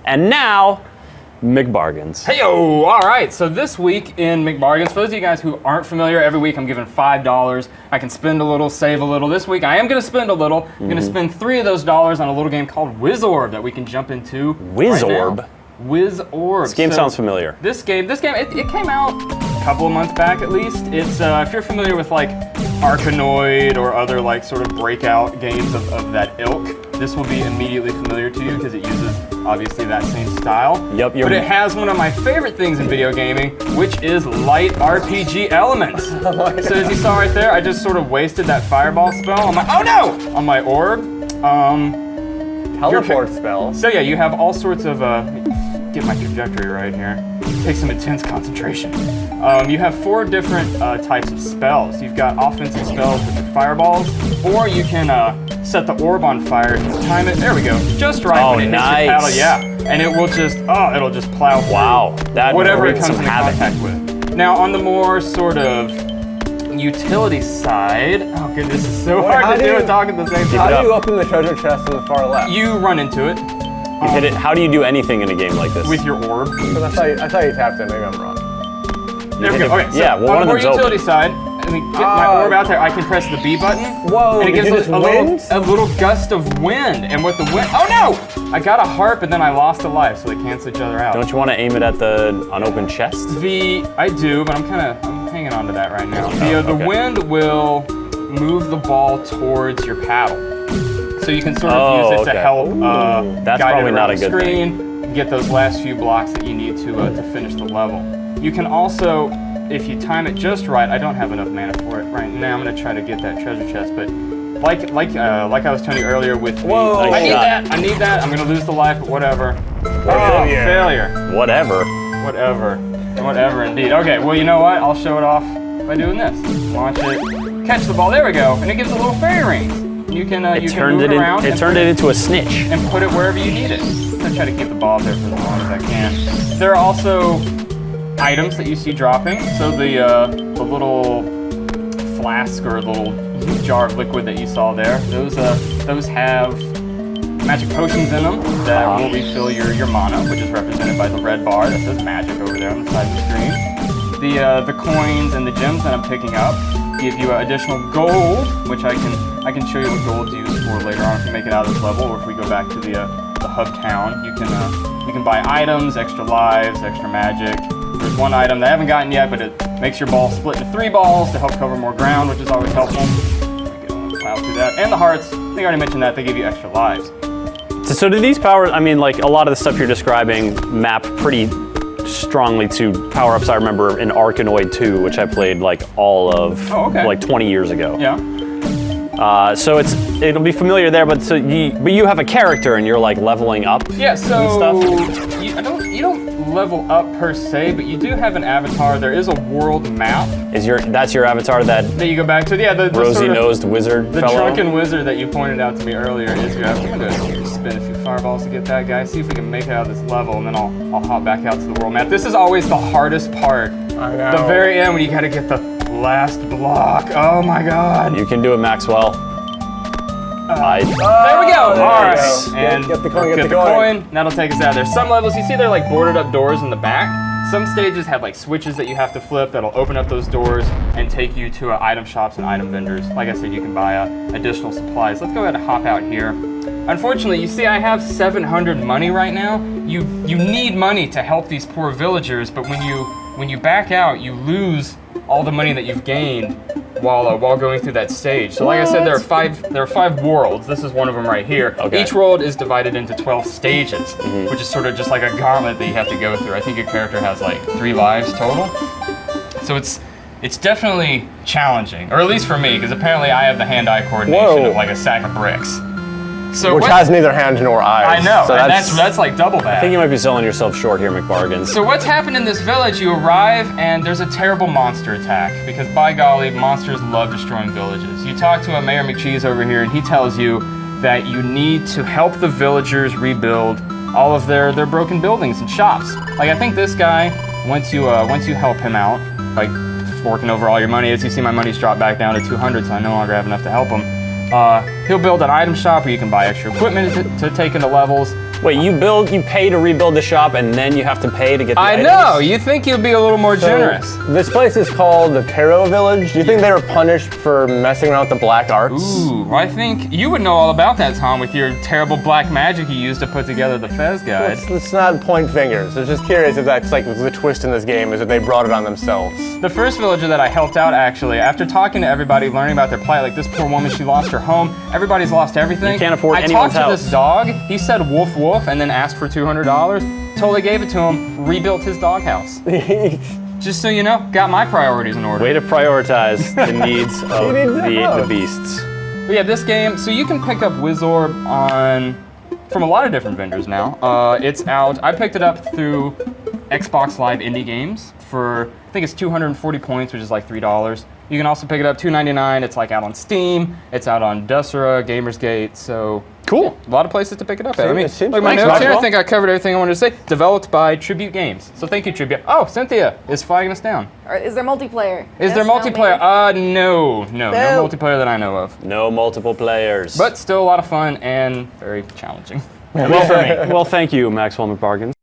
And now, McBargains. Hey-yo! All right, so this week in McBargains, for those of you guys who aren't familiar, every week I'm giving $5. I can spend a little, save a little. This week I am going to spend a little. I'm going to spend 3 of those dollars on a little game called Wizorb that we can jump into. Wizorb? Right Wizorb. This game sounds familiar. This game, it came out a couple of months back at least. It's, if you're familiar with like Arkanoid or other like sort of breakout games of that ilk, this will be immediately familiar to you because it uses obviously that same style. Yep. But it has one of my favorite things in video gaming, which is light RPG elements. So as you saw right there, I just sort of wasted that fireball spell on my, oh no! On my orb. Teleport spell. So yeah, you have all sorts of, get my trajectory right here. Take some intense concentration. You have 4 different types of spells. You've got offensive spells with the fireballs, or you can set the orb on fire, time it, there we go, just right Oh, when it nice. hits your paddle, yeah. And it will just, it'll just plow through Wow, that whatever it wreaks comes some into havoc. contact with. Now on the more sort of utility side, oh goodness, this is so hard to do and talk at the same time. How do you open the treasure chest to the far left? You run into it. You hit it. How do you do anything in a game like this? With your orb. Because I thought you tapped it, maybe I'm wrong. There we go. Okay, so yeah, well, on one the of more them's utility open. side, let me get my orb out there. I can press the B button. Whoa, and it gives did you just a little gust of wind. And with the wind, oh no! I got a heart, but then I lost a life, so they cancel each other out. Don't you want to aim it at the unopened chest? I do, but I'm hanging on to that right now. The okay. wind will move the ball towards your paddle. So you can sort of use it to help That's guide probably it not around a the good screen, get those last few blocks that you need to finish the level. You can also, if you time it just right, I don't have enough mana for it right now. I'm gonna try to get that treasure chest, but like I was telling you earlier with the, I need that, I'm gonna lose the life, but whatever. Oh, failure. Whatever indeed. Okay, well you know what? I'll show it off by doing this. Launch it, catch the ball, there we go, and it gives a little fairy rings. You can move it around. It turned it into a snitch. And put it wherever you need it. I try to keep the ball there for as long as I can. There are also items that you see dropping. So the little flask or little jar of liquid that you saw there, those have magic potions in them that will refill your mana, which is represented by the red bar that says magic over there on the side of the screen. The coins and the gems that I'm picking up give you additional gold, which I can show you what gold's used for later on if you make it out of this level, or if we go back to the hub town. You can buy items, extra lives, extra magic. There's one item that I haven't gotten yet, but it makes your ball split into 3 balls to help cover more ground, which is always helpful. Plow through that. And the hearts, I think I already mentioned that, they give you extra lives. So do these powers, I mean, like a lot of the stuff you're describing map pretty strongly to power-ups I remember in Arkanoid 2, which I played like all of like 20 years ago. Yeah. So it'll be familiar there, but you have a character and you're like leveling up. Yeah, so stuff. you don't level up per se, but you do have an avatar. There is a world map. That's your avatar that you go back to? Yeah, the rosy-nosed wizard the fellow? drunken wizard that you pointed out to me earlier is your avatar. I'm gonna spin a few fireballs to get that guy. See if we can make it out of this level, and then I'll hop back out to the world map. This is always the hardest part. I know. The very end when you gotta get the last block. Oh my god. You can do it, Maxwell. There we go. All right. And get the coin. Get the coin. That'll take us out of there. Some levels, you see they're like boarded up doors in the back. Some stages have like switches that you have to flip that'll open up those doors and take you to item shops and item vendors. Like I said, you can buy additional supplies. Let's go ahead and hop out here. Unfortunately, you see I have 700 money right now. You need money to help these poor villagers, but when you back out, you lose all the money that you've gained while going through that stage. So like I said, there are five worlds. This is one of them right here. Okay. Each world is divided into 12 stages, which is sort of just like a gauntlet that you have to go through. I think your character has like 3 lives total. So it's definitely challenging, or at least for me, because apparently I have the hand-eye coordination of like a sack of bricks. So which has neither hands nor eyes. I know, so and that's like double that. I think you might be selling yourself short here, McBargains. So what's happened in this village, you arrive and there's a terrible monster attack, because by golly, monsters love destroying villages. You talk to a Mayor McCheese over here and he tells you that you need to help the villagers rebuild all of their broken buildings and shops. Like I think this guy, once you help him out, like forking over all your money, as you see my money's dropped back down to 200, so I no longer have enough to help him. He'll build an item shop where you can buy extra equipment to take into levels. Wait, you pay to rebuild the shop, and then you have to pay to get the items? know, you think you'd be a little more generous. This place is called the Taro Village. Do you think they were punished for messing around with the black arts? Ooh, I think you would know all about that, Tom, with your terrible black magic you used to put together the Fez guide. Let's not point fingers. I was just curious if that's like the twist in this game is that they brought it on themselves. The first villager that I helped out, actually, after talking to everybody, learning about their plight, like this poor woman, she lost her home. Everybody's lost everything. You can't afford I anyone's talked to house. this dog. He said woof woof and then asked for $200. Totally gave it to him, rebuilt his doghouse. Just so you know, got my priorities in order. Way to prioritize the needs of the beasts. But yeah, this game, so you can pick up Wizorb from a lot of different vendors now. It's out, I picked it up through Xbox Live Indie Games for, I think it's 240 points, which is like $3. You can also pick it up $2.99. It's like out on Steam. It's out on Desera, Gamersgate. So Cool. a lot of places to pick it up. I mean, it seems like my thanks, notes here, I Maxwell. think I covered everything I wanted to say. Developed by Tribute Games. So thank you, Tribute. Oh, Cynthia is flagging us down. Or is there multiplayer? Is there Yes, no, multiplayer? maybe? No Boo. multiplayer that I know of. No multiple players. But still a lot of fun and very challenging. well, thank you, Maxwell McBargains.